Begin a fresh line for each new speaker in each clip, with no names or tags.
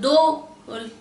2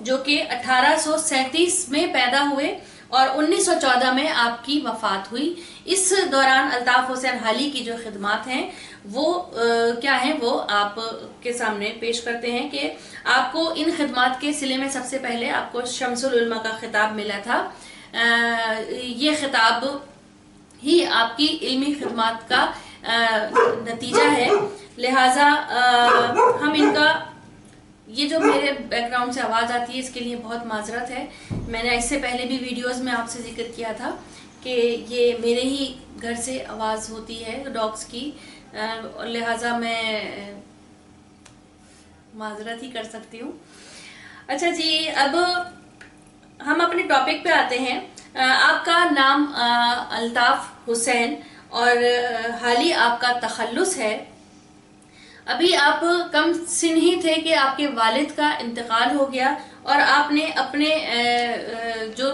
جو کہ 1837 میں پیدا ہوئے اور 1914 میں آپ کی وفات ہوئی۔ اس دوران الطاف حسین حالی کی جو خدمات ہیں وہ کیا ہیں وہ آپ کے سامنے پیش کرتے ہیں کہ آپ کو ان خدمات کے سلے میں سب سے پہلے آپ کو شمس العلماء کا خطاب ملا تھا۔ یہ خطاب ہی آپ کی علمی خدمات کا نتیجہ ہے، لہٰذا ہم ان کا یہ جو میرے بیک گراؤنڈ سے آواز آتی ہے اس کے لیے بہت معذرت ہے۔ میں نے اس سے پہلے بھی ویڈیوز میں آپ سے ذکر کیا تھا کہ یہ میرے ہی گھر سے آواز ہوتی ہے ڈاگس کی، لہٰذا میں معذرت ہی کر سکتی ہوں۔ اچھا جی، اب ہم اپنے ٹاپک پہ آتے ہیں۔ آپ کا نام الطاف حسین اور حالی آپ کا تخلص ہے۔ ابھی آپ کم سن ہی تھے کہ آپ کے والد کا انتقال ہو گیا اور آپ نے اپنے جو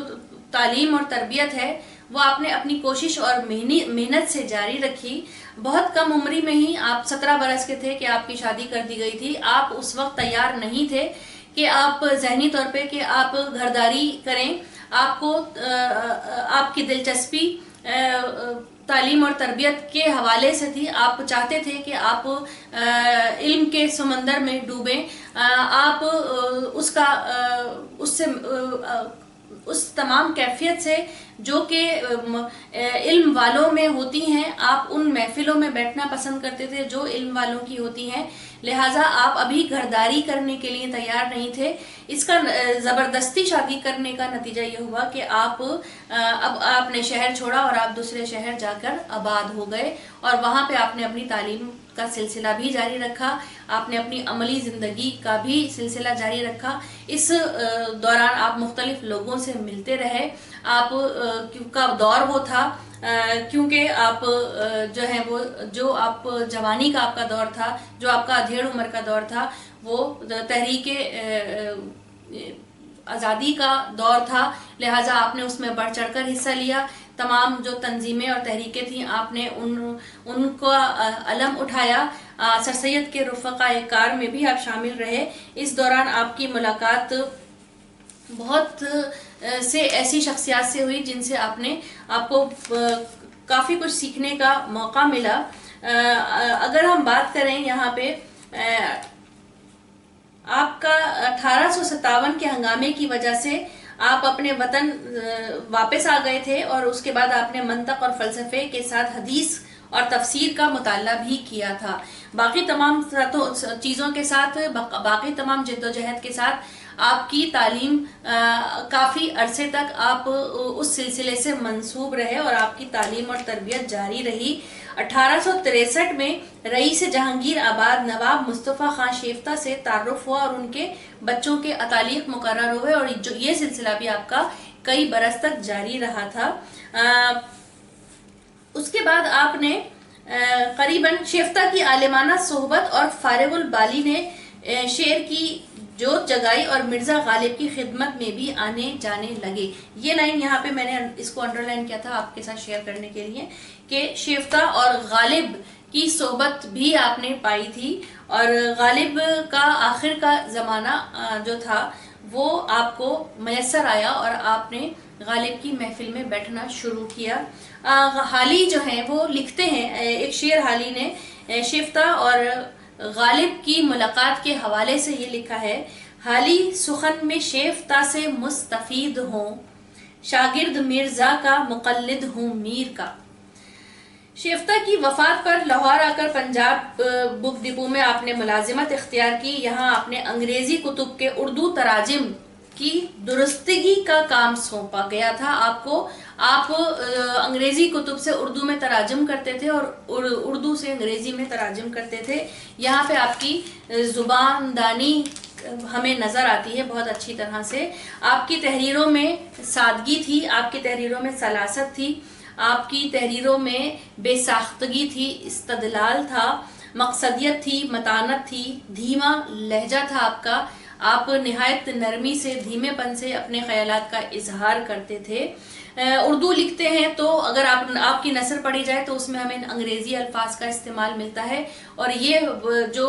تعلیم اور تربیت ہے وہ آپ نے اپنی کوشش اور محنت سے جاری رکھی۔ بہت کم عمری میں ہی آپ 17 برس کے تھے کہ آپ کی شادی کر دی گئی تھی۔ آپ اس وقت تیار نہیں تھے کہ آپ ذہنی طور پہ کہ آپ گھرداری کریں۔ آپ کو آپ کی دلچسپی تعلیم اور تربیت کے حوالے سے تھی۔ آپ چاہتے تھے کہ آپ علم کے سمندر میں ڈوبیں، آپ اس تمام کیفیت سے جو کہ علم والوں میں ہوتی ہیں، آپ ان محفلوں میں بیٹھنا پسند کرتے تھے جو علم والوں کی ہوتی ہیں، لہٰذا آپ ابھی گھرداری کرنے کے لیے تیار نہیں تھے۔ اس کا زبردستی شادی کرنے کا نتیجہ یہ ہوا کہ اب آپ نے شہر چھوڑا اور آپ دوسرے شہر جا کر آباد ہو گئے اور وہاں پہ آپ نے اپنی تعلیم کا سلسلہ بھی جاری رکھا، آپ نے اپنی عملی زندگی کا بھی سلسلہ جاری رکھا۔ اس دوران آپ مختلف لوگوں سے ملتے رہے۔ آپ کا دور وہ تھا کیونکہ آپ جو ہے وہ جو آپ جوانی کا آپ کا دور تھا، جو آپ کا ادھیڑ عمر کا دور تھا، وہ تحریک آزادی کا دور تھا، لہٰذا آپ نے اس میں بڑھ چڑھ کر حصہ لیا۔ تمام جو تنظیمیں اور تحریکیں تھیں آپ نے ان کا علم اٹھایا۔ سر سید کے رفقائے کار میں بھی آپ شامل رہے۔ اس دوران آپ کی ملاقات بہت سے ایسی شخصیات سے ہوئی جن سے آپ کو کافی کچھ سیکھنے کا موقع ملا۔ اگر ہم بات کریں یہاں پہ آپ کا 1857 کے ہنگامے کی وجہ سے آپ اپنے وطن واپس آ گئے تھے اور اس کے بعد آپ نے منطق اور فلسفے کے ساتھ حدیث اور تفسیر کا مطالعہ بھی کیا تھا۔ باقی تمام چیزوں کے ساتھ، باقی تمام جد و جہد کے ساتھ آپ کی تعلیم کافی عرصے تک آپ اس سلسلے سے منسوب رہے اور آپ کی تعلیم اور تربیت جاری رہی۔ 1863 میں رئیس جہانگیر آباد نواب مصطفیٰ خان شیفتہ سے تعارف ہوا اور ان کے بچوں کے اتالیق مقرر ہوئے اور یہ سلسلہ بھی آپ کا کئی برس تک جاری رہا تھا۔ اس کے بعد آپ نے قریباً شیفتہ کی عالمانہ صحبت اور فارغ البالی نے شعر کی جوت جگائی اور مرزا غالب کی خدمت میں بھی آنے جانے لگے۔ یہ لائن یہاں پہ میں نے اس کو انڈر لائن کیا تھا آپ کے ساتھ شیئر کرنے کے لیے کہ شیفتہ اور غالب کی صحبت بھی آپ نے پائی تھی اور غالب کا آخر کا زمانہ جو تھا وہ آپ کو میسر آیا اور آپ نے غالب کی محفل میں بیٹھنا شروع کیا۔ حالی جو ہیں وہ لکھتے ہیں، ایک شعر حالی نے شیفتہ اور غالب کی ملاقات کے حوالے سے یہ لکھا ہے: حالی سخن میں شیفتہ سے مستفید ہوں، شاگرد مرزا کا مقلد ہوں میر کا۔ شیفتہ کی وفات پر لاہور آ کر پنجاب بک ڈپو میں آپ نے ملازمت اختیار کی۔ یہاں آپ نے انگریزی کتب کے اردو تراجم کی درستگی کا کام سونپا گیا تھا آپ کو۔ آپ انگریزی کتب سے اردو میں تراجم کرتے تھے اور اردو سے انگریزی میں تراجم کرتے تھے۔ یہاں پہ آپ کی زبان دانی ہمیں نظر آتی ہے بہت اچھی طرح سے۔ آپ کی تحریروں میں سادگی تھی، آپ کی تحریروں میں سلاست تھی، آپ کی تحریروں میں بے ساختگی تھی، استدلال تھا، مقصدیت تھی، متانت تھی، دھیما لہجہ تھا آپ کا۔ آپ نہایت نرمی سے، دھیمے پن سے اپنے خیالات کا اظہار کرتے تھے۔ اردو لکھتے ہیں تو اگر آپ کی نثر پڑھی جائے تو اس میں ہمیں انگریزی الفاظ کا استعمال ملتا ہے اور یہ جو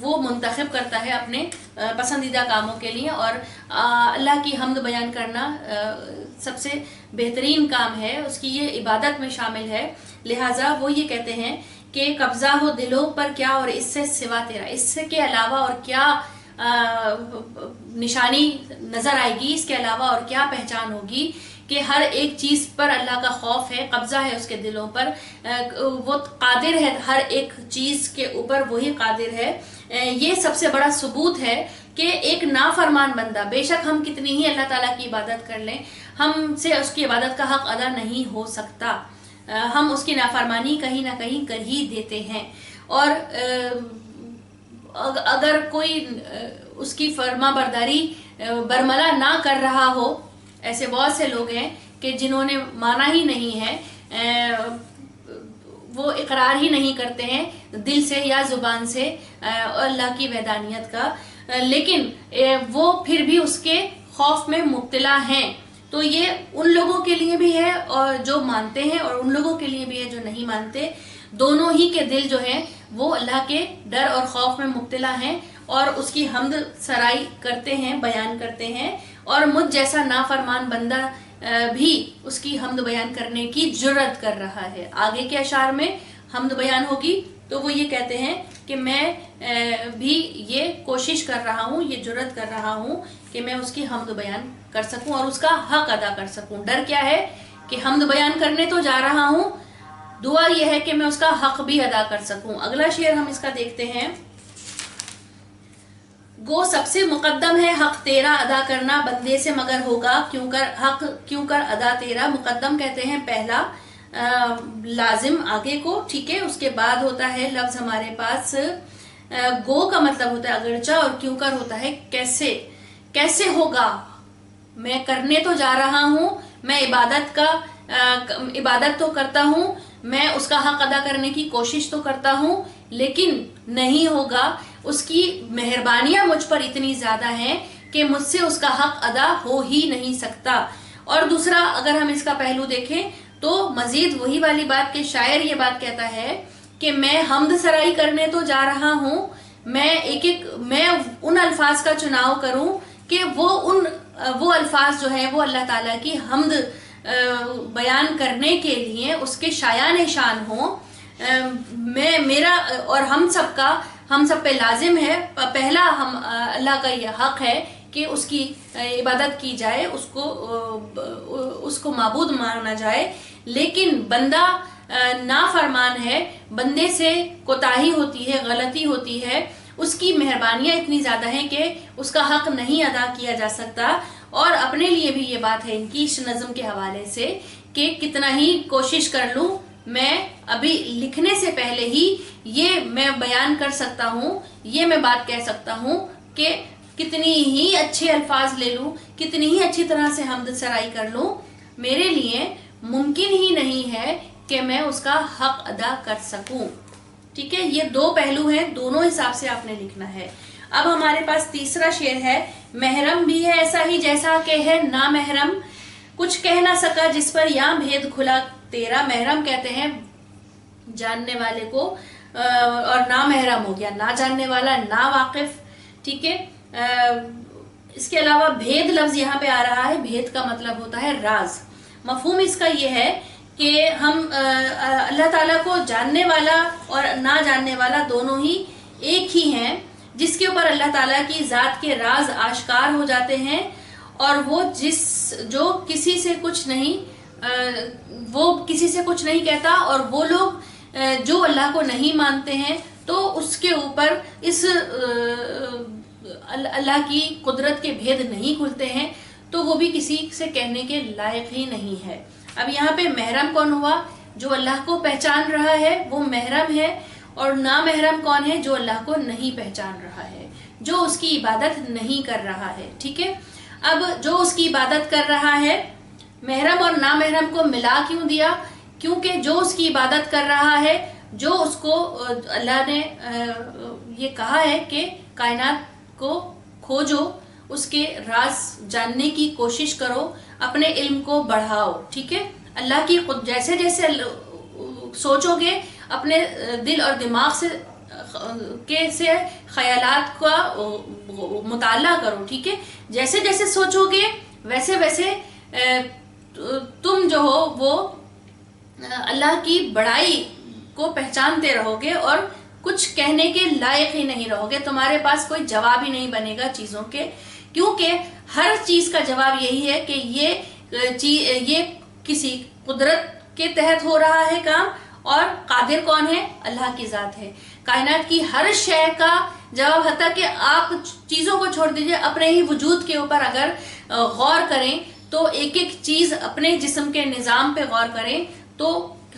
وہ منتخب کرتا ہے اپنے پسندیدہ کاموں کے لیے، اور اللہ کی حمد بیان کرنا سب سے بہترین کام ہے، اس کی یہ عبادت میں شامل ہے۔ لہٰذا وہ یہ کہتے ہیں کہ قبضہ ہو دلوں پر کیا اور اس سے سوا تیرا، اس کے علاوہ اور کیا نشانی نظر آئے گی، اس کے علاوہ اور کیا پہچان ہوگی کہ ہر ایک چیز پر اللہ کا خوف ہے، قبضہ ہے اس کے دلوں پر، وہ قادر ہے ہر ایک چیز کے اوپر، وہی قادر ہے۔ یہ سب سے بڑا ثبوت ہے کہ ایک نافرمان بندہ، بے شک ہم کتنی ہی اللہ تعالیٰ کی عبادت کر لیں، ہم سے اس کی عبادت کا حق ادا نہیں ہو سکتا، ہم اس کی نافرمانی کہیں نہ کہیں کر ہی دیتے ہیں، اور اگر کوئی اس کی فرما برداری برملا نہ کر رہا ہو، ایسے بہت سے لوگ ہیں کہ جنہوں نے مانا ہی نہیں ہے، وہ اقرار ہی نہیں کرتے ہیں دل سے یا زبان سے اللہ کی وحدانیت کا، لیکن وہ پھر بھی اس کے خوف میں مبتلا ہیں۔ تو یہ ان لوگوں کے لیے بھی ہے اور جو مانتے ہیں، اور ان لوگوں کے لیے بھی ہے جو نہیں مانتے، دونوں ہی کے دل جو ہیں وہ اللہ کے ڈر اور خوف میں مبتلا ہیں اور اس کی حمد سرائی کرتے ہیں، بیان کرتے ہیں، اور مجھ جیسا نافرمان بندہ بھی اس کی حمد بیان کرنے کی جرت کر رہا ہے۔ آگے کے اشعار میں حمد بیان ہوگی تو وہ یہ کہتے ہیں کہ میں بھی یہ کوشش کر رہا ہوں، یہ جرت کر رہا ہوں کہ میں اس کی حمد بیان کر سکوں اور اس کا حق ادا کر سکوں۔ ڈر کیا ہے کہ حمد بیان کرنے تو جا رہا ہوں، دعا یہ ہے کہ میں اس کا حق بھی ادا کر سکوں۔ اگلا شعر ہم اس کا دیکھتے ہیں۔ گو سب سے مقدم ہے حق تیرا ادا کرنا، بندے سے مگر ہوگا حق کیوں کر ادا تیرا۔ مقدم کہتے ہیں پہلا لازم آگے کو، ٹھیک ہے، اس کے بعد ہوتا ہے لفظ ہمارے پاس گو کا مطلب ہوتا ہے اگرچہ، اور کیوں کر ہوتا ہے کیسے ہوگا، میں کرنے تو جا رہا ہوں، میں عبادت تو کرتا ہوں، میں اس کا حق ادا کرنے کی کوشش تو کرتا ہوں، لیکن نہیں ہوگا، اس کی مہربانیاں مجھ پر اتنی زیادہ ہیں کہ مجھ سے اس کا حق ادا ہو ہی نہیں سکتا۔ اور دوسرا اگر ہم اس کا پہلو دیکھیں تو مزید وہی والی بات کہ شاعر یہ بات کہتا ہے کہ میں حمد سرائی کرنے تو جا رہا ہوں، میں ان الفاظ کا چناؤ کروں کہ وہ الفاظ جو ہیں وہ اللہ تعالیٰ کی حمد بیان کرنے کے لیے اس کے شایان شان ہوں۔ میرا اور ہم سب پہ لازم ہے، پہلا اللہ کا یہ حق ہے کہ اس کی عبادت کی جائے، اس کو معبود مانا جائے، لیکن بندہ نافرمان ہے، بندے سے کوتاہی ہوتی ہے، غلطی ہوتی ہے، اس کی مہربانیاں اتنی زیادہ ہیں کہ اس کا حق نہیں ادا کیا جا سکتا۔ اور اپنے لیے بھی یہ بات ہے ان کی اس نظم کے حوالے سے کہ کتنا ہی کوشش کر لوں، میں ابھی لکھنے سے پہلے ہی یہ میں بیان کر سکتا ہوں، یہ میں بات کہہ سکتا ہوں کہ کتنی ہی اچھے الفاظ لے لوں، کتنی ہی اچھی طرح سے حمد سرائی کر لوں، میرے لیے ممکن ہی نہیں ہے کہ میں اس کا حق ادا کر سکوں۔ ٹھیک ہے، یہ دو پہلو ہیں، دونوں حساب سے آپ نے لکھنا ہے۔ اب ہمارے پاس تیسرا شعر ہے۔ محرم بھی ہے ایسا ہی جیسا کہ ہے نامحرم، کچھ کہہ نہ سکا جس پر یہاں بھید کھلا تیرا۔ محرم کہتے ہیں جاننے والے کو، اور نامحرم ہو گیا نہ جاننے والا، نا واقف، ٹھیک ہے۔ اس کے علاوہ بھید لفظ یہاں پہ آ رہا ہے، بھید کا مطلب ہوتا ہے راز۔ مفہوم اس کا یہ ہے کہ ہم اللہ تعالیٰ کو جاننے والا اور نہ جاننے والا دونوں ہی ایک ہی ہیں، جس کے اوپر اللہ تعالیٰ کی ذات کے راز آشکار ہو جاتے ہیں، اور وہ جو کسی سے کچھ نہیں کہتا، اور وہ لوگ جو اللہ کو نہیں مانتے ہیں تو اس کے اوپر اس اللہ کی قدرت کے بھید نہیں کھلتے ہیں، تو وہ بھی کسی سے کہنے کے لائق ہی نہیں ہے۔ اب یہاں پہ محرم کون ہوا؟ جو اللہ کو پہچان رہا ہے وہ محرم ہے، اور نامحرم کون ہے؟ جو اللہ کو نہیں پہچان رہا ہے، جو اس کی عبادت نہیں کر رہا ہے، ٹھیک ہے۔ اب جو اس کی عبادت کر رہا ہے، محرم اور نامحرم کو ملا کیوں دیا؟ کیونکہ جو اس کی عبادت کر رہا ہے، جو اس کو اللہ نے یہ کہا ہے کہ کائنات کو کھوجو، اس کے راز جاننے کی کوشش کرو، اپنے علم کو بڑھاؤ، ٹھیک ہے۔ اللہ کی جیسے جیسے سوچو گے، اپنے دل اور دماغ سے کے سے خیالات کا مطالعہ کرو، ٹھیک ہے؟ جیسے جیسے سوچو گے ویسے ویسے تم جو ہو وہ اللہ کی بڑائی کو پہچانتے رہو گے اور کچھ کہنے کے لائق ہی نہیں رہو گے، تمہارے پاس کوئی جواب ہی نہیں بنے گا چیزوں کے، کیونکہ ہر چیز کا جواب یہی ہے کہ یہ کسی قدرت کے تحت ہو رہا ہے کام، اور قادر کون ہے؟ اللہ کی ذات ہے۔ کائنات کی ہر شے کا جواب، حتیٰ کہ آپ چیزوں کو چھوڑ دیجئے، اپنے ہی وجود کے اوپر اگر غور کریں تو ایک ایک چیز اپنے جسم کے نظام پہ غور کریں تو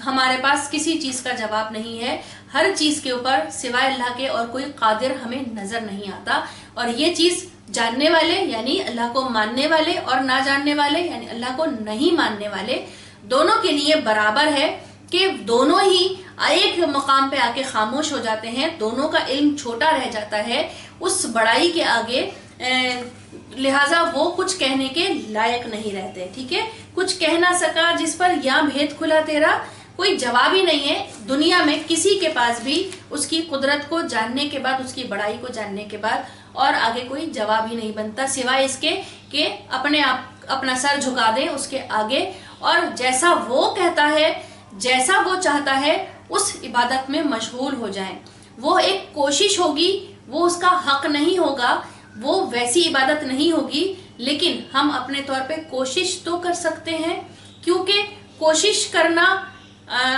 ہمارے پاس کسی چیز کا جواب نہیں ہے، ہر چیز کے اوپر سوائے اللہ کے اور کوئی قادر ہمیں نظر نہیں آتا، اور یہ چیز جاننے والے یعنی اللہ کو ماننے والے اور نہ جاننے والے یعنی اللہ کو نہیں ماننے والے دونوں کے لیے برابر ہے کہ دونوں ہی ایک مقام پہ آ کے خاموش ہو جاتے ہیں، دونوں کا علم چھوٹا رہ جاتا ہے اس بڑائی کے آگے، لہٰذا وہ کچھ کہنے کے لائق نہیں رہتے، ٹھیک ہے؟ کچھ کہہ نہ سکا جس پر یا بھید کھلا تیرا، کوئی جواب ہی نہیں ہے دنیا میں کسی کے پاس بھی اس کی قدرت کو جاننے کے بعد، اس کی بڑائی کو جاننے کے بعد، اور آگے کوئی جواب ہی نہیں بنتا سوائے اس کے کہ اپنے آپ اپنا سر جھکا دیں اس کے آگے، اور جیسا وہ کہتا ہے، جیسا وہ چاہتا ہے اس عبادت میں مشغول ہو جائیں۔ وہ ایک کوشش ہوگی، وہ اس کا حق نہیں ہوگا، وہ ویسی عبادت نہیں ہوگی، لیکن ہم اپنے طور پہ کوشش تو کر سکتے ہیں، کیونکہ کوشش کرنا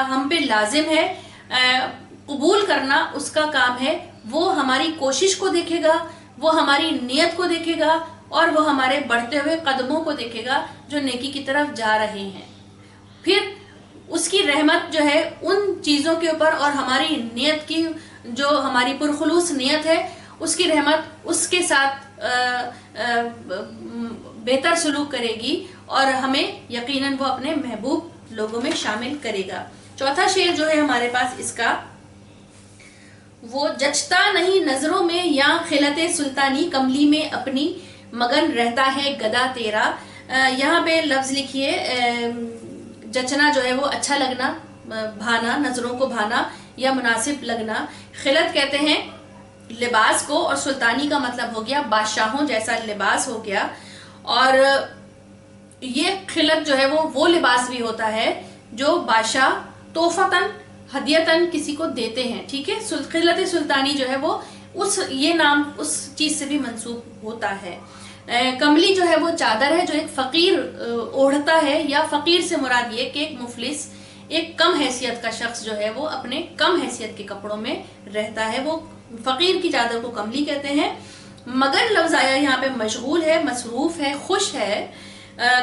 ہم پہ لازم ہے، قبول کرنا اس کا کام ہے۔ وہ ہماری کوشش کو دیکھے گا، وہ ہماری نیت کو دیکھے گا، اور وہ ہمارے بڑھتے ہوئے قدموں کو دیکھے گا جو نیکی کی طرف جا رہے ہیں۔ پھر اس کی رحمت جو ہے ان چیزوں کے اوپر، اور ہماری نیت کی جو ہماری پرخلوص نیت ہے اس کی رحمت اس کے ساتھ بہتر سلوک کرے گی، اور ہمیں یقیناً وہ اپنے محبوب لوگوں میں شامل کرے گا۔ چوتھا شعر جو ہے ہمارے پاس اس کا، وہ جچتا نہیں نظروں میں یا خلت سلطانی کملی میں اپنی مگن رہتا ہے گدا تیرا۔ یہاں پہ لفظ لکھیے، جچنا جو ہے وہ اچھا لگنا، بھانا، نظروں کو بھانا یا مناسب لگنا۔ خلت کہتے ہیں لباس کو، اور سلطانی کا مطلب ہو گیا بادشاہوں جیسا لباس ہو گیا، اور یہ خلت جو ہے وہ لباس بھی ہوتا ہے جو بادشاہ تحفتاً ہدیتاً کسی کو دیتے ہیں، ٹھیک ہے؟ خلت سلطانی جو ہے وہ یہ نام اس چیز سے بھی منسوب ہوتا ہے۔ کملی جو ہے وہ چادر ہے جو ایک فقیر اوڑھتا ہے، یا فقیر سے مراد یہ کہ ایک مفلس، ایک کم حیثیت کا شخص جو ہے وہ اپنے کم حیثیت کے کپڑوں میں رہتا ہے، وہ فقیر کی چادر کو کملی کہتے ہیں۔ مگن لفظ آیا یہاں پہ مشغول ہے، مصروف ہے، خوش ہے۔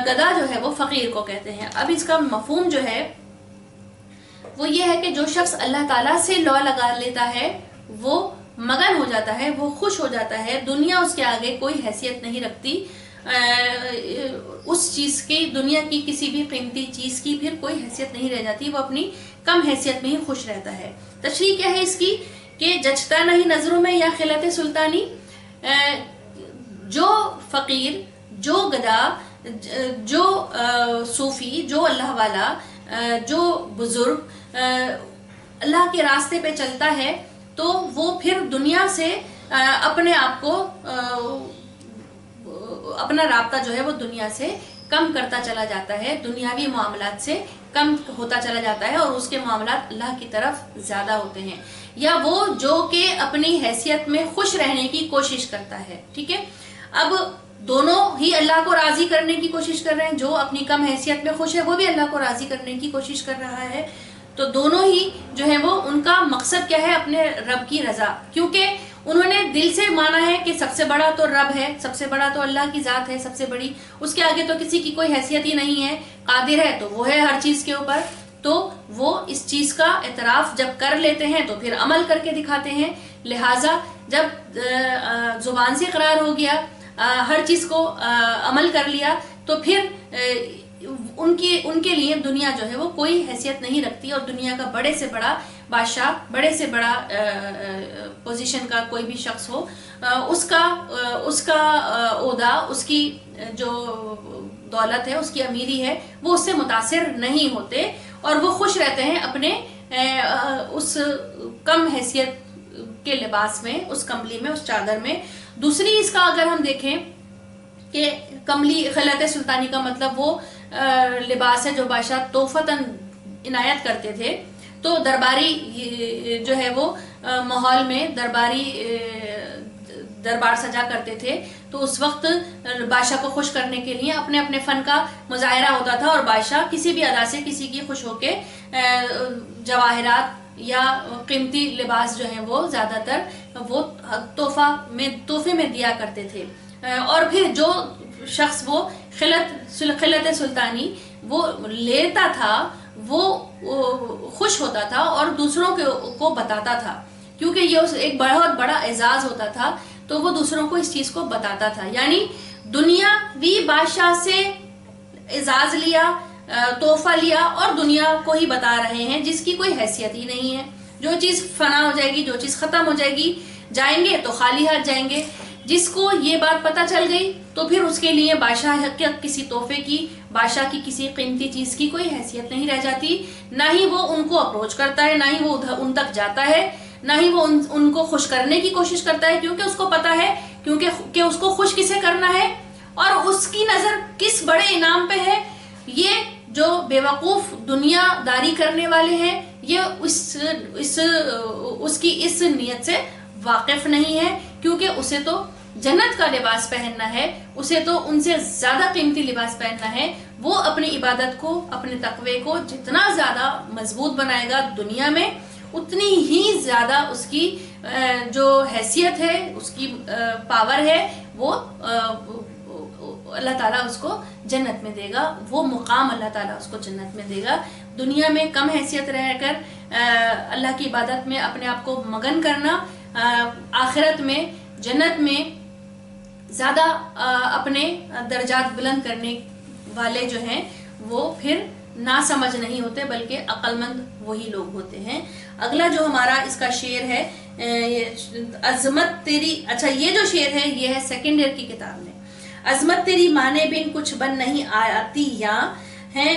گدا جو ہے وہ فقیر کو کہتے ہیں۔ اب اس کا مفہوم جو ہے وہ یہ ہے کہ جو شخص اللہ تعالیٰ سے لو لگا لیتا ہے وہ مگن ہو جاتا ہے، وہ خوش ہو جاتا ہے، دنیا اس کے آگے کوئی حیثیت نہیں رکھتی، اس چیز کی، دنیا کی کسی بھی قیمتی چیز کی پھر کوئی حیثیت نہیں رہ جاتی، وہ اپنی کم حیثیت میں ہی خوش رہتا ہے۔ تشریح کیا ہے اس کی کہ جچتا نہیں نظروں میں یا خلت سلطانی، جو فقیر، جو گدا، جو صوفی، جو اللہ والا، جو بزرگ اللہ کے راستے پہ چلتا ہے تو وہ پھر دنیا سے اپنے آپ کو، اپنا رابطہ جو ہے وہ دنیا سے کم کرتا چلا جاتا ہے، دنیاوی معاملات سے کم ہوتا چلا جاتا ہے، اور اس کے معاملات اللہ کی طرف زیادہ ہوتے ہیں۔ یا وہ جو کہ اپنی حیثیت میں خوش رہنے کی کوشش کرتا ہے، ٹھیک ہے؟ اب دونوں ہی اللہ کو راضی کرنے کی کوشش کر رہے ہیں، جو اپنی کم حیثیت میں خوش ہے وہ بھی اللہ کو راضی کرنے کی کوشش کر رہا ہے، تو دونوں ہی جو ہے وہ ان کا مقصد کیا ہے؟ اپنے رب کی رضا، کیونکہ انہوں نے دل سے مانا ہے کہ سب سے بڑا تو رب ہے، سب سے بڑا تو اللہ کی ذات ہے، سب سے بڑی، اس کے آگے تو کسی کی کوئی حیثیت ہی نہیں ہے، قادر ہے تو وہ ہے ہر چیز کے اوپر، تو وہ اس چیز کا اعتراف جب کر لیتے ہیں تو پھر عمل کر کے دکھاتے ہیں۔ لہٰذا جب زبان سے اقرار ہو گیا، ہر چیز کو عمل کر لیا، تو پھر ان کے لیے دنیا جو ہے وہ کوئی حیثیت نہیں رکھتی، اور دنیا کا بڑے سے بڑا بادشاہ، بڑے سے بڑا پوزیشن کا کوئی بھی شخص ہو، اس کا عہدہ، اس کی جو دولت ہے، اس کی امیری ہے، وہ اس سے متاثر نہیں ہوتے، اور وہ خوش رہتے ہیں اپنے اس کم حیثیت کے لباس میں، اس کمبلی میں، اس چادر میں۔ دوسری اس کا اگر ہم دیکھیں کہ کملی خلعت سلطانی کا مطلب وہ لباس ہے جو بادشاہ توفتاً عنایت کرتے تھے، تو درباری جو ہے وہ ماحول میں دربار سجا کرتے تھے، تو اس وقت بادشاہ کو خوش کرنے کے لیے اپنے اپنے فن کا مظاہرہ ہوتا تھا، اور بادشاہ کسی بھی ادا سے کسی کی خوش ہو کے جواہرات یا قیمتی لباس جو ہیں وہ زیادہ تر وہ تحفے میں دیا کرتے تھے۔ اور پھر جو شخص وہ خلعت سلطانی وہ لیتا تھا وہ خوش ہوتا تھا اور دوسروں کو بتاتا تھا، کیونکہ یہ ایک بہت بڑا اعزاز ہوتا تھا، تو وہ دوسروں کو اس چیز کو بتاتا تھا۔ یعنی دنیاوی بادشاہ سے اعزاز لیا، تحفہ لیا، اور دنیا کو ہی بتا رہے ہیں جس کی کوئی حیثیت ہی نہیں ہے۔ جو چیز فنا ہو جائے گی، جو چیز ختم ہو جائے گی، جائیں گے تو خالی ہاتھ جائیں گے۔ جس کو یہ بات پتہ چل گئی تو پھر اس کے لیے بادشاہ کے کسی تحفے کی، بادشاہ کی کسی قیمتی چیز کی کوئی حیثیت نہیں رہ جاتی، نہ ہی وہ ان کو اپروچ کرتا ہے، نہ ہی وہ ان تک جاتا ہے، نہ ہی وہ ان کو خوش کرنے کی کوشش کرتا ہے، کیونکہ اس کو پتا ہے کہ اس کو خوش کسے کرنا ہے اور اس کی نظر کس بڑے انعام پہ ہے۔ یہ جو بیوقوف دنیا داری کرنے والے ہیں، یہ اس کی اس نیت سے واقف نہیں ہے، کیونکہ اسے تو جنت کا لباس پہننا ہے، اسے تو ان سے زیادہ قیمتی لباس پہننا ہے۔ وہ اپنی عبادت کو، اپنے تقوی کو جتنا زیادہ مضبوط بنائے گا دنیا میں، اتنی ہی زیادہ اس کی جو حیثیت ہے، اس کی پاور ہے، وہ اللہ تعالیٰ اس کو جنت میں دے گا، وہ مقام اللہ تعالیٰ اس کو جنت میں دے گا۔ دنیا میں کم حیثیت رہ کر اللہ کی عبادت میں اپنے آپ کو مگن کرنا، آخرت میں جنت میں زیادہ اپنے درجات بلند کرنے والے جو ہیں وہ پھر نہ سمجھ نہیں ہوتے، بلکہ عقل مند وہی لوگ ہوتے ہیں۔ اگلا جو ہمارا اس کا شعر ہے، عظمت تیری، اچھا یہ جو شعر ہے یہ ہے سیکنڈ ایئر کی کتاب میں۔ عظمت تیری مانے بن کچھ بن نہیں آتی یہاں ہے،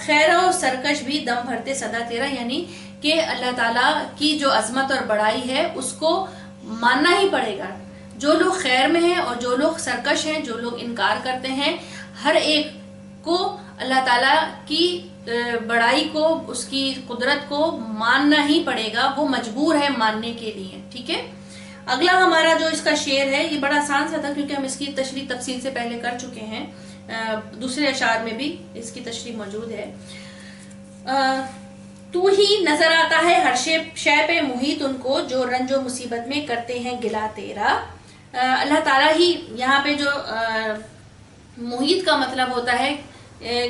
خیر و سرکش بھی دم بھرتے صدا تیرا، یعنی کہ اللہ تعالیٰ کی جو عظمت اور بڑائی ہے اس کو ماننا ہی پڑے گا۔ جو لوگ خیر میں ہیں اور جو لوگ سرکش ہیں، جو لوگ انکار کرتے ہیں، ہر ایک کو اللہ تعالیٰ کی بڑائی کو، اس کی قدرت کو ماننا ہی پڑے گا، وہ مجبور ہے ماننے کے لیے، ٹھیک ہے۔ اگلا ہمارا جو اس کا شعر ہے یہ بڑا آسان سا تھا، کیونکہ ہم اس کی تشریح تفصیل سے پہلے کر چکے ہیں، دوسرے اشعار میں بھی اس کی تشریح موجود ہے۔ تو ہی نظر آتا ہے ہر شے پہ محیط ان کو، جو رنج و مصیبت میں کرتے ہیں گلا تیرا۔ اللہ تعالیٰ ہی یہاں پہ جو محیط کا مطلب ہوتا ہے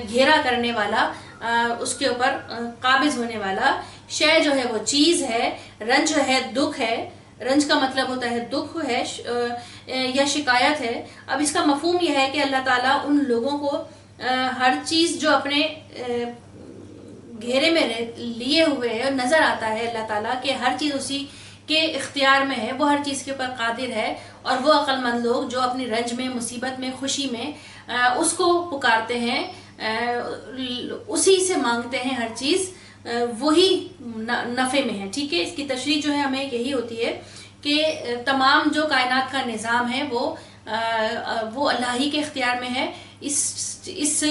گھیرا کرنے والا، اس کے اوپر قابض ہونے والا، شے جو ہے وہ چیز ہے، رنج جو ہے دکھ ہے، رنج کا مطلب ہوتا ہے دکھ ہے یا شکایت ہے۔ اب اس کا مفہوم یہ ہے کہ اللہ تعالیٰ ان لوگوں کو ہر چیز جو اپنے گھیرے میں لیے ہوئے نظر آتا ہے، اللہ تعالیٰ کہ ہر چیز اسی کے اختیار میں ہے، وہ ہر چیز کے اوپر قادر ہے، اور وہ عقل مند لوگ جو اپنی رنج میں، مصیبت میں، خوشی میں اس کو پکارتے ہیں، اسی سے مانگتے ہیں ہر چیز، وہی نفع میں ہے، ٹھیک ہے۔ اس کی تشریح جو ہے ہمیں یہی ہوتی ہے کہ تمام جو کائنات کا نظام ہے وہ اللہ ہی کے اختیار میں ہے، اس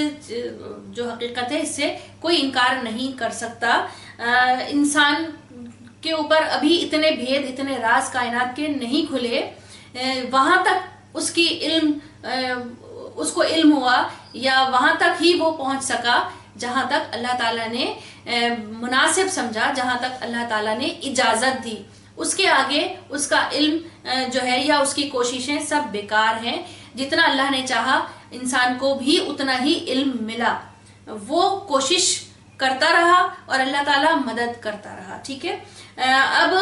جو حقیقت ہے اس سے کوئی انکار نہیں کر سکتا۔ انسان کے اوپر ابھی اتنے بھید، اتنے راز کائنات کے نہیں کھلے، وہاں تک اس کو علم ہوا، یا وہاں تک ہی وہ پہنچ سکا جہاں تک اللہ تعالیٰ نے مناسب سمجھا، جہاں تک اللہ تعالیٰ نے اجازت دی۔ اس کے آگے اس کا علم جو ہے یا اس کی کوششیں سب بیکار ہیں۔ جتنا اللہ نے چاہا انسان کو بھی اتنا ہی علم ملا، وہ کوشش کرتا رہا اور اللہ تعالیٰ مدد کرتا رہا، ٹھیک ہے۔ اب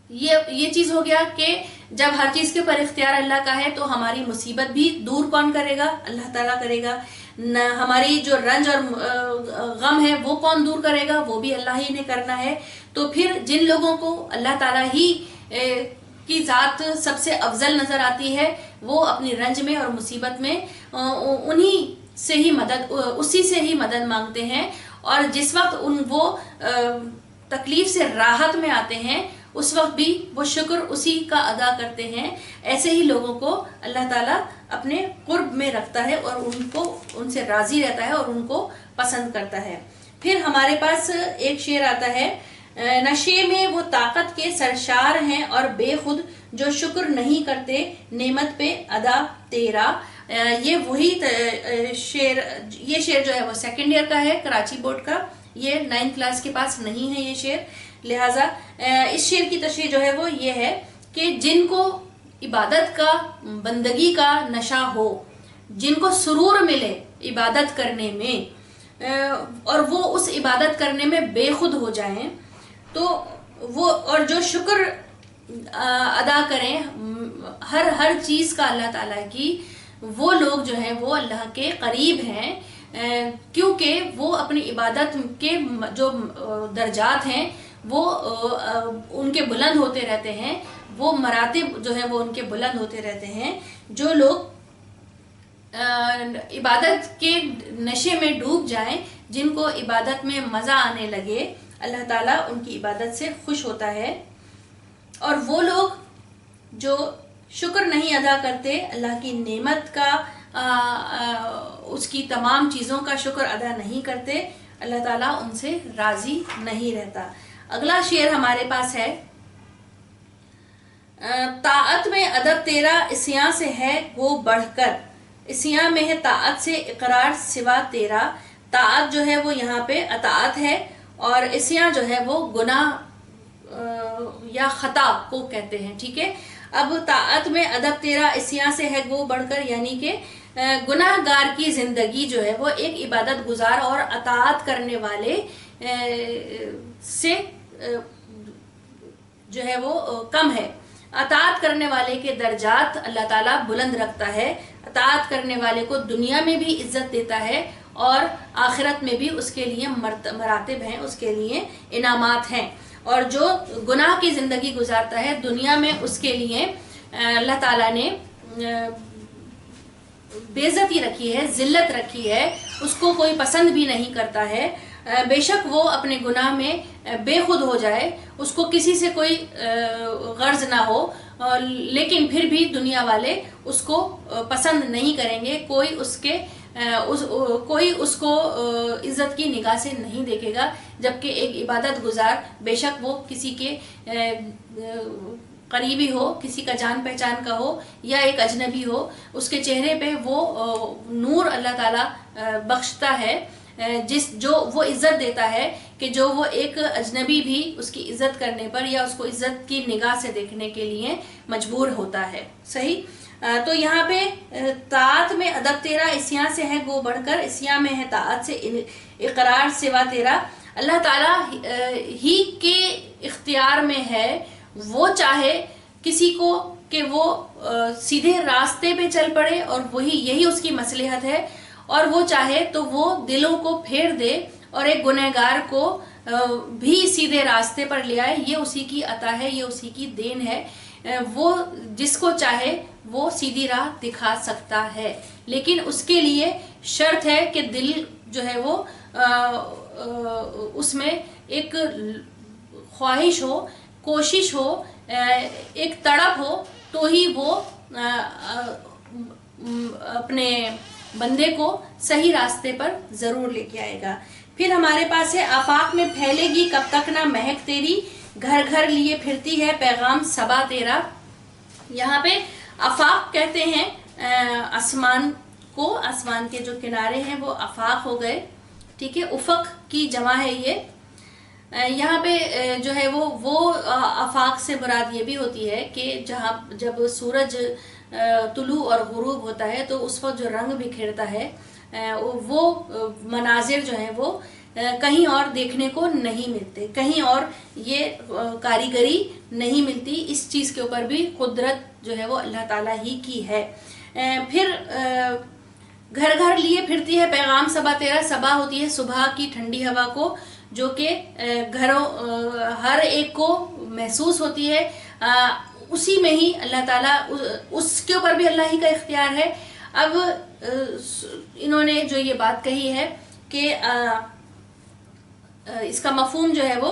یہ چیز ہو گیا کہ جب ہر چیز کے اوپر اختیار اللہ کا ہے تو ہماری مصیبت بھی دور کون کرے گا؟ اللہ تعالیٰ کرے گا۔ ہماری جو رنج اور غم ہے وہ کون دور کرے گا؟ وہ بھی اللہ ہی نے کرنا ہے۔ تو پھر جن لوگوں کو اللہ تعالیٰ ہی کی ذات سب سے افضل نظر آتی ہے، وہ اپنی رنج میں اور مصیبت میں اسی سے ہی مدد مانگتے ہیں، اور جس وقت وہ تکلیف سے راحت میں آتے ہیں اس وقت بھی وہ شکر اسی کا ادا کرتے ہیں. ایسے ہی لوگوں کو اللہ تعالیٰ اپنے قرب میں رکھتا ہے اور ان سے راضی رہتا ہے اور ان کو پسند کرتا ہے. پھر ہمارے پاس ایک شعر آتا ہے، نشے میں وہ طاقت کے سرشار ہیں اور بے خود، جو شکر نہیں کرتے نعمت پہ ادا تیرا. یہ وہی شعر جو ہے وہ سیکنڈ ایئر کا ہے، کراچی بورڈ کا. یہ 9th کلاس کے پاس نہیں ہے یہ شعر. لہٰذا اس شعر کی تشریح جو ہے وہ یہ ہے کہ جن کو عبادت کا، بندگی کا نشہ ہو، جن کو سرور ملے عبادت کرنے میں، اور وہ اس عبادت کرنے میں بے خود ہو جائیں، تو وہ اور جو شکر ادا کریں ہر چیز کا اللہ تعالیٰ کی، وہ لوگ جو ہیں وہ اللہ کے قریب ہیں، کیونکہ وہ اپنی عبادت کے جو درجات ہیں وہ ان کے بلند ہوتے رہتے ہیں، وہ مراتب جو ہیں وہ ان کے بلند ہوتے رہتے ہیں. جو لوگ عبادت کے نشے میں ڈوب جائیں، جن کو عبادت میں مزہ آنے لگے، اللہ تعالیٰ ان کی عبادت سے خوش ہوتا ہے. اور وہ لوگ جو شکر نہیں ادا کرتے اللہ کی نعمت کا، اس کی تمام چیزوں کا شکر ادا نہیں کرتے، اللہ تعالیٰ ان سے راضی نہیں رہتا. اگلا شعر ہمارے پاس ہے، طاعت میں ادب تیرا عصیاں سے ہے وہ بڑھ کر، عصیاں میں ہے طاعت سے اقرار سوا تیرا. طاعت جو ہے وہ یہاں پہ اطاعت ہے، اور عصیاں جو ہے وہ گناہ یا خطا کو کہتے ہیں. ٹھیک ہے، اب طاعت میں ادب تیرا عصیاں سے ہے وہ بڑھ کر، یعنی کہ گناہ گار کی زندگی جو ہے وہ ایک عبادت گزار اور اطاعت کرنے والے سے جو ہے وہ کم ہے. اطاعت کرنے والے کے درجات اللہ تعالیٰ بلند رکھتا ہے، اطاعت کرنے والے کو دنیا میں بھی عزت دیتا ہے اور آخرت میں بھی اس کے لیے مراتب ہیں، اس کے لیے انعامات ہیں. اور جو گناہ کی زندگی گزارتا ہے دنیا میں، اس کے لیے اللہ تعالیٰ نے بے عزتی رکھی ہے، ذلت رکھی ہے، اس کو کوئی پسند بھی نہیں کرتا ہے. بے شک وہ اپنے گناہ میں بے خود ہو جائے، اس کو کسی سے کوئی غرض نہ ہو، لیکن پھر بھی دنیا والے اس کو پسند نہیں کریں گے. کوئی اس کو عزت کی نگاہ سے نہیں دیکھے گا. جبکہ ایک عبادت گزار بے شک وہ کسی کے قریبی ہو، کسی کا جان پہچان کا ہو یا ایک اجنبی ہو، اس کے چہرے پہ وہ نور اللہ تعالیٰ بخشتا ہے، جو وہ عزت دیتا ہے کہ جو وہ ایک اجنبی بھی اس کی عزت کرنے پر یا اس کو عزت کی نگاہ سے دیکھنے کے لیے مجبور ہوتا ہے. صحیح. تو یہاں پہ طاعت میں ادب تیرا عصیاں سے ہے گو بڑھ کر، عصیاں میں ہے طاعت سے اقرار سوا تیرا. اللہ تعالیٰ ہی کے اختیار میں ہے، وہ چاہے کسی کو کہ وہ سیدھے راستے پہ چل پڑے اور یہی اس کی مصلحت ہے، اور وہ چاہے تو وہ دلوں کو پھیر دے اور ایک گنہگار کو بھی سیدھے راستے پر لے آئے. یہ اسی کی عطا ہے، یہ اسی کی دین ہے. وہ جس کو چاہے وہ سیدھی راہ دکھا سکتا ہے، لیکن اس کے لیے شرط ہے کہ دل جو ہے وہ اس میں ایک خواہش ہو، کوشش ہو، ایک تڑپ ہو، تو ہی وہ اپنے بندے کو صحیح راستے پر ضرور لے کے آئے گا. پھر ہمارے پاس ہے، آفاق میں پھیلے گی کب تک نہ مہک تیری، گھر گھر لیے پھرتی ہے پیغام صبا تیرا. یہاں پہ آفاق کہتے ہیں آسمان کو، آسمان کے جو کنارے ہیں وہ آفاق ہو گئے. ٹھیک ہے، افق کی جمع ہے یہ. یہاں پہ جو ہے وہ آفاق سے مراد یہ بھی ہوتی ہے کہ جب سورج طلوع اور غروب ہوتا ہے تو اس وقت جو رنگ بکھیرتا ہے، وہ مناظر جو ہیں وہ کہیں اور دیکھنے کو نہیں ملتے، کہیں اور یہ کاریگری نہیں ملتی. اس چیز کے اوپر بھی قدرت جو ہے وہ اللہ تعالیٰ ہی کی ہے. پھر گھر گھر لیے پھرتی ہے پیغام صبا تیرا. صبا ہوتی ہے صبح کی ٹھنڈی ہوا کو، جو کہ گھروں ہر ایک کو محسوس ہوتی ہے. اسی میں ہی اللہ تعالیٰ، اس کے اوپر بھی اللہ ہی کا اختیار ہے. اب انہوں نے جو یہ بات کہی ہے کہ اس کا مفہوم جو ہے وہ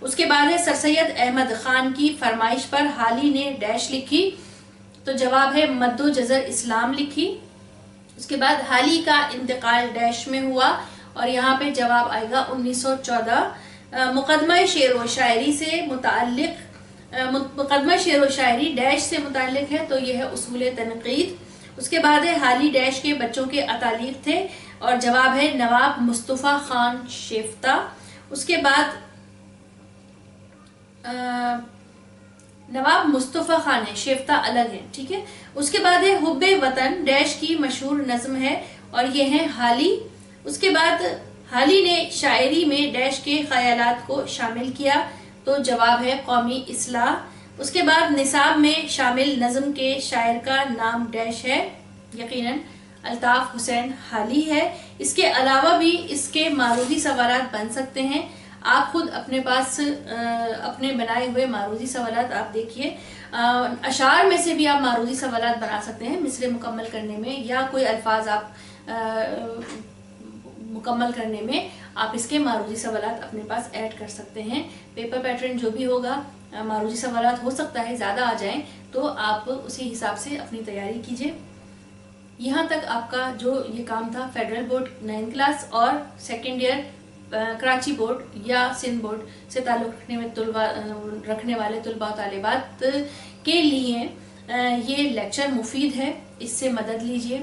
اس کے بعد ہے سر سید احمد خان کی فرمائش پر حالی نے ڈیش لکھی، تو جواب ہے مد و جزر اسلام لکھی۔ اس کے بعد حالی کا انتقال ڈیش میں ہوا، اور یہاں پہ جواب آئے گا 1914۔ مقدمہ شعر و شاعری سے متعلق، مقدمہ شعر و شاعری ڈیش سے متعلق ہے، تو یہ ہے اصول تنقید۔ اس کے بعد ہے حالی ڈیش کے بچوں کے اتالیق تھے، اور جواب ہے نواب مصطفیٰ خان شیفتہ۔ اس کے بعد نواب مصطفیٰ خان ہے، شیفتہ الگ ہے، ٹھیک ہے۔ اس کے بعد ہے حب وطن ڈیش کی مشہور نظم ہے، اور یہ ہے حالی۔ اس کے بعد حالی نے شاعری میں ڈیش کے خیالات کو شامل کیا، تو جواب ہے قومی اصلاح۔ اس کے بعد نصاب میں شامل نظم کے شاعر کا نام ڈیش ہے، یقیناً الطاف حسین حالی ہے۔ اس کے علاوہ بھی اس کے معروضی سوالات بن سکتے ہیں، آپ خود اپنے پاس اپنے بنائے ہوئے معروضی سوالات آپ دیکھیے، اشعار میں سے بھی آپ معروضی سوالات بنا سکتے ہیں مصرع مکمل کرنے میں، یا کوئی الفاظ آپ مکمل کرنے میں آپ اس کے معروضی سوالات اپنے پاس ایڈ کر سکتے ہیں۔ پیپر پیٹرن جو بھی ہوگا، معروضی سوالات ہو سکتا ہے زیادہ آ جائیں، تو آپ اسی حساب سے اپنی تیاری کیجیے۔ یہاں تک آپ کا جو یہ کام تھا فیڈرل بورڈ 9 کلاس اور سیکنڈ ایئر کراچی بورڈ یا سندھ بورڈ سے تعلق رکھنے والے طلباء و طالبات کے لیے یہ لیکچر مفید ہے، اس سے مدد لیجیے۔